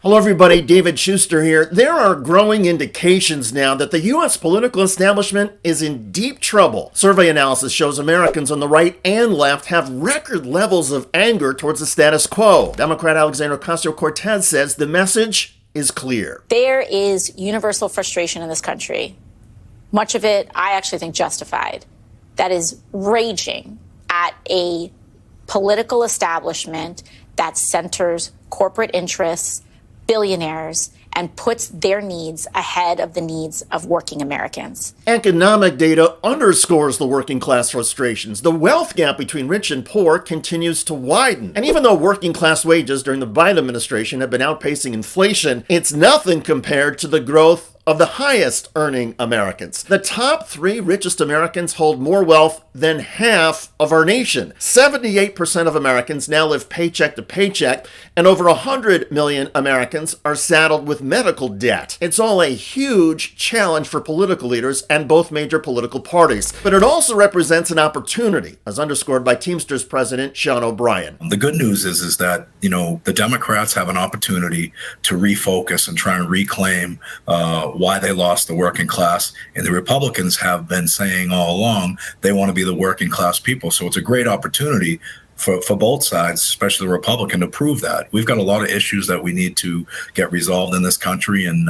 Hello everybody, David Shuster here. There are growing indications now that the U.S. political establishment is in deep trouble. Survey analysis shows Americans on the right and left have record levels of anger towards the status quo. Democrat Alexandria Ocasio-Cortez says the message is clear. There is universal frustration in this country, much of it I actually think justified, that is raging at a political establishment that centers corporate interests, billionaires, and puts their needs ahead of the needs of working Americans. Economic data underscores the working class frustrations. The wealth gap between rich and poor continues to widen. And even though working class wages during the Biden administration have been outpacing inflation, it's nothing compared to the growth of the highest earning Americans. The top 3 richest Americans hold more wealth than half of our nation. 78% of Americans now live paycheck to paycheck, and over 100 million Americans are saddled with medical debt. It's all a huge challenge for political leaders and both major political parties. But it also represents an opportunity, as underscored by Teamsters President Sean O'Brien. The good news is that, the Democrats have an opportunity to refocus and try and reclaim why they lost the working class. And the Republicans have been saying all along they want to be the working class people. So it's a great opportunity for both sides, especially the Republican, to prove that. We've got a lot of issues that we need to get resolved in this country, and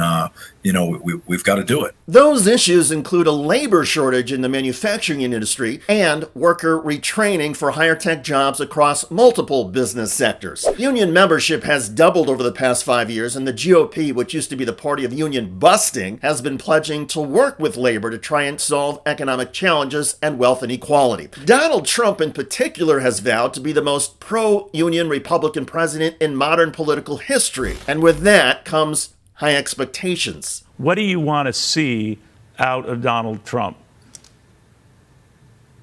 we've got to do it. Those issues include a labor shortage in the manufacturing industry and worker retraining for higher tech jobs across multiple business sectors. Union membership has doubled over the past 5 years, and the GOP, which used to be the party of union busting, has been pledging to work with labor to try and solve economic challenges and wealth inequality. Donald Trump in particular has vowed to be the most pro-union Republican president in modern political history. And with that comes high expectations. What do you want to see out of Donald Trump?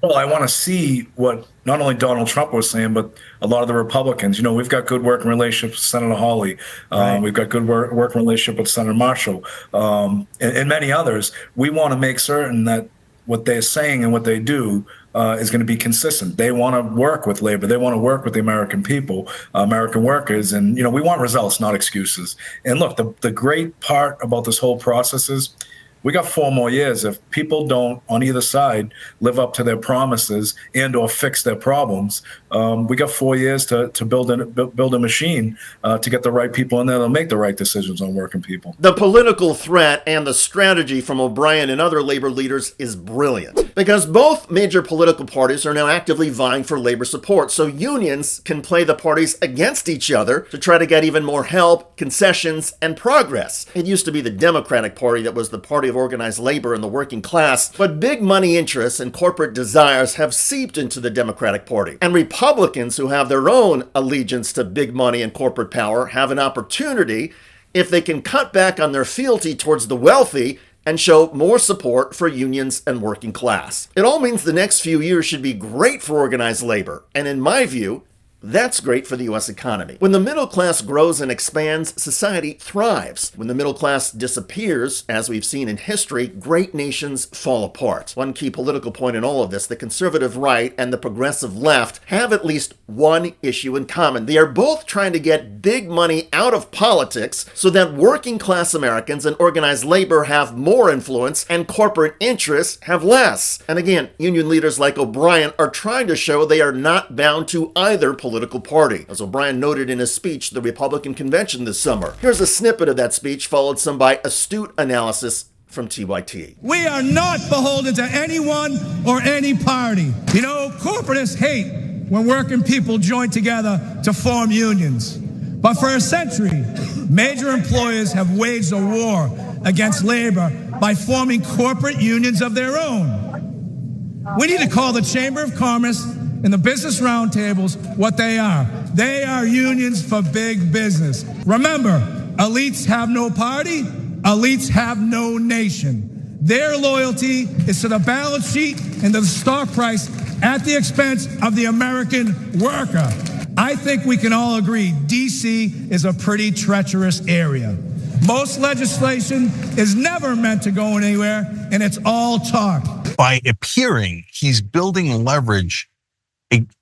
Well, I want to see what not only Donald Trump was saying, but a lot of the Republicans. We've got good working relationships with Senator Hawley. Right. We've got good working relationship with Senator Marshall, and many others. We want to make certain that what they're saying and what they do is going to be consistent. They want to work with labor. They want to work with the American people, American workers. And, we want results, not excuses. And look, the great part about this whole process is we got 4 more years. If people don't, on either side, live up to their promises and or fix their problems, we got 4 years to build a machine to get the right people in there to make the right decisions on working people. The political threat and the strategy from O'Brien and other labor leaders is brilliant because both major political parties are now actively vying for labor support, so unions can play the parties against each other to try to get even more help, concessions, and progress. It used to be the Democratic Party that was the party of organized labor and the working class, but big money interests and corporate desires have seeped into the Democratic Party. And Republicans who have their own allegiance to big money and corporate power have an opportunity if they can cut back on their fealty towards the wealthy and show more support for unions and working class. It all means the next few years should be great for organized labor, and in my view, that's great for the U.S. economy. When the middle class grows and expands, society thrives. When the middle class disappears, as we've seen in history, great nations fall apart. One key political point in all of this, the conservative right and the progressive left have at least one issue in common. They are both trying to get big money out of politics so that working class Americans and organized labor have more influence and corporate interests have less. And again, union leaders like O'Brien are trying to show they are not bound to either political party, as O'Brien noted in his speech at the Republican convention this summer. Here's a snippet of that speech, followed some by astute analysis from TYT. We are not beholden to anyone or any party. Corporatists hate when working people join together to form unions. But for a century, major employers have waged a war against labor by forming corporate unions of their own. We need to call the Chamber of Commerce and the business roundtables what they are. They are unions for big business. Remember, elites have no party, elites have no nation. Their loyalty is to the balance sheet and to the stock price at the expense of the American worker. I think we can all agree DC is a pretty treacherous area. Most legislation is never meant to go anywhere, and it's all talk. By appearing, he's building leverage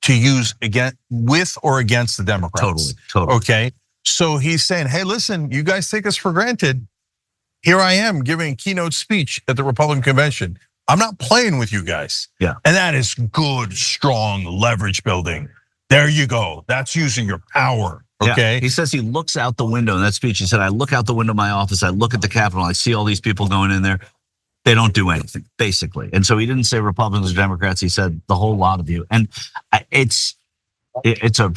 to use again with or against the Democrats. Totally. Okay. So he's saying, hey, listen, you guys take us for granted. Here I am giving a keynote speech at the Republican convention. I'm not playing with you guys. Yeah. And that is good, strong leverage building. There you go. That's using your power. Okay. Yeah. He says he looks out the window in that speech. He said, I look out the window of my office. I look at the Capitol. I see all these people going in there. They don't do anything, basically. And so he didn't say Republicans or Democrats. He said the whole lot of you. And it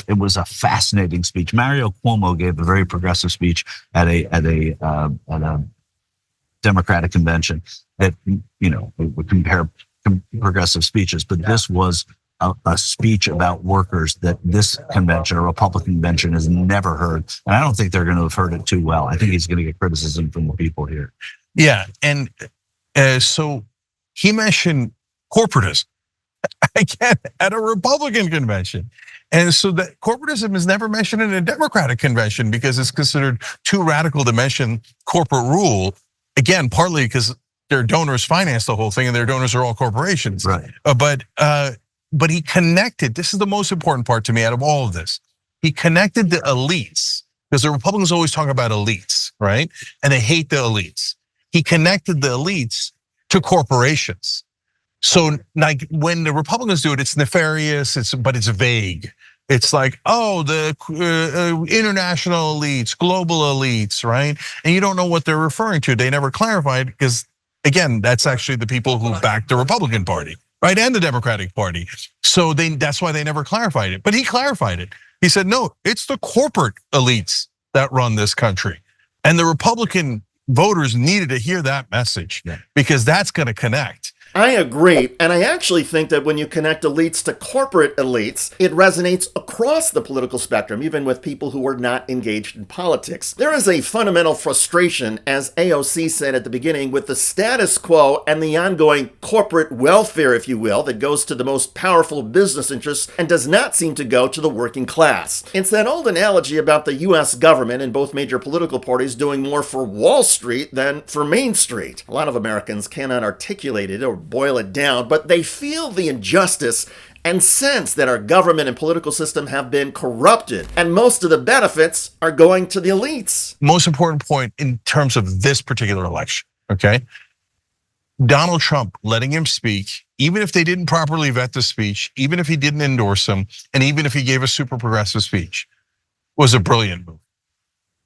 was a fascinating speech. Mario Cuomo gave a very progressive speech at a Democratic convention that, would compare progressive speeches, but this was a speech about workers that this convention, a Republican convention, has never heard. And I don't think they're going to have heard it too well. I think he's going to get criticism from the people here. Yeah, and so he mentioned corporatism again at a Republican convention. And so that corporatism is never mentioned in a Democratic convention because it's considered too radical to mention corporate rule. Again, partly because their donors finance the whole thing and their donors are all corporations. Right. But he connected, this is the most important part to me out of all of this. He connected the elites, because the Republicans always talk about elites, right? And they hate the elites. He connected the elites to corporations. So like when the Republicans do it, it's nefarious, but it's vague. It's like, oh, the international elites, global elites, right? And you don't know what they're referring to. They never clarified because, again, that's actually the people who backed the Republican Party, right? And the Democratic Party. So that's why they never clarified it. But he clarified it. He said, no, it's the corporate elites that run this country. And the Republican voters needed to hear that message because that's going to connect. I agree, and I actually think that when you connect elites to corporate elites, it resonates across the political spectrum, even with people who are not engaged in politics. There is a fundamental frustration, as AOC said at the beginning, with the status quo and the ongoing corporate welfare, if you will, that goes to the most powerful business interests and does not seem to go to the working class. It's that old analogy about the US government and both major political parties doing more for Wall Street than for Main Street. A lot of Americans cannot articulate it or boil it down, but they feel the injustice and sense that our government and political system have been corrupted, and most of the benefits are going to the elites. Most important point in terms of this particular election, okay? Donald Trump letting him speak, even if they didn't properly vet the speech, even if he didn't endorse him, and even if he gave a super progressive speech, was a brilliant move.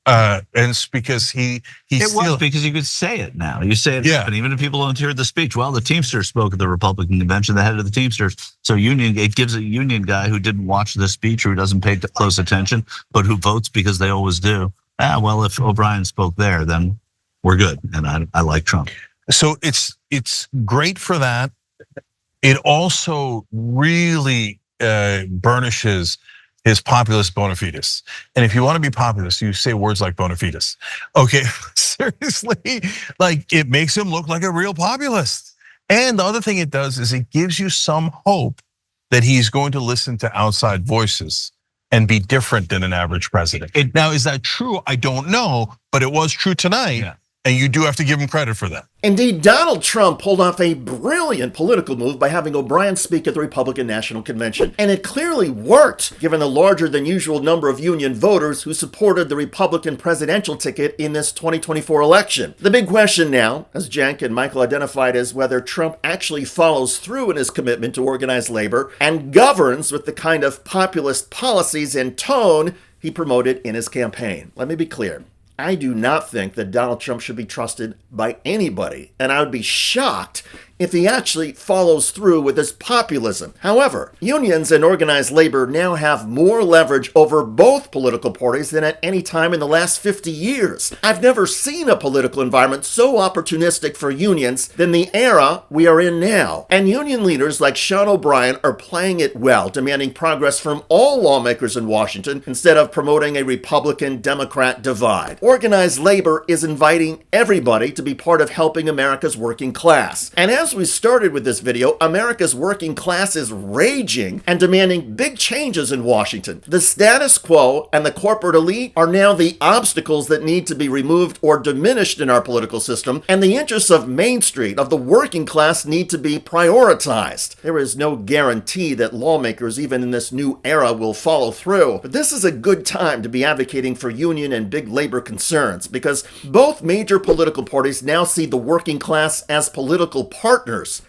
And it's because it was because you could say it now. You say it, and even if people don't hear the speech, well, the Teamsters spoke at the Republican convention, the head of the Teamsters. So it gives a union guy who didn't watch the speech or who doesn't pay close attention, but who votes because they always do. Well, if O'Brien spoke there, then we're good. And I like Trump. So it's great for that. It also really burnishes his populist bona fides. And if you want to be populist, you say words like bona fides. Okay, seriously, like it makes him look like a real populist. And the other thing it does is it gives you some hope that he's going to listen to outside voices and be different than an average president. Now, is that true? I don't know, but it was true tonight. Yeah. And you do have to give him credit for that. Indeed, Donald Trump pulled off a brilliant political move by having O'Brien speak at the Republican National Convention. And it clearly worked, given the larger than usual number of union voters who supported the Republican presidential ticket in this 2024 election. The big question now, as Cenk and Michael identified, is whether Trump actually follows through in his commitment to organized labor and governs with the kind of populist policies and tone he promoted in his campaign. Let me be clear. I do not think that Donald Trump should be trusted by anybody, and I would be shocked if he actually follows through with his populism. However, unions and organized labor now have more leverage over both political parties than at any time in the last 50 years. I've never seen a political environment so opportunistic for unions than the era we are in now. And union leaders like Sean O'Brien are playing it well, demanding progress from all lawmakers in Washington instead of promoting a Republican-Democrat divide. Organized labor is inviting everybody to be part of helping America's working class. And as as we started with this video, America's working class is raging and demanding big changes in Washington. The status quo and the corporate elite are now the obstacles that need to be removed or diminished in our political system, and the interests of Main Street, of the working class, need to be prioritized. There is no guarantee that lawmakers, even in this new era, will follow through, but this is a good time to be advocating for union and big labor concerns, because both major political parties now see the working class as political partners,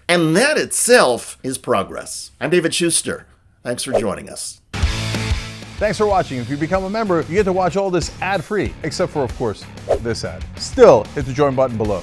and that itself is progress. I'm David Shuster. Thanks for joining us. Thanks for watching. If you become a member, you get to watch all this ad-free, except for, of course, this ad. Still, hit the join button below.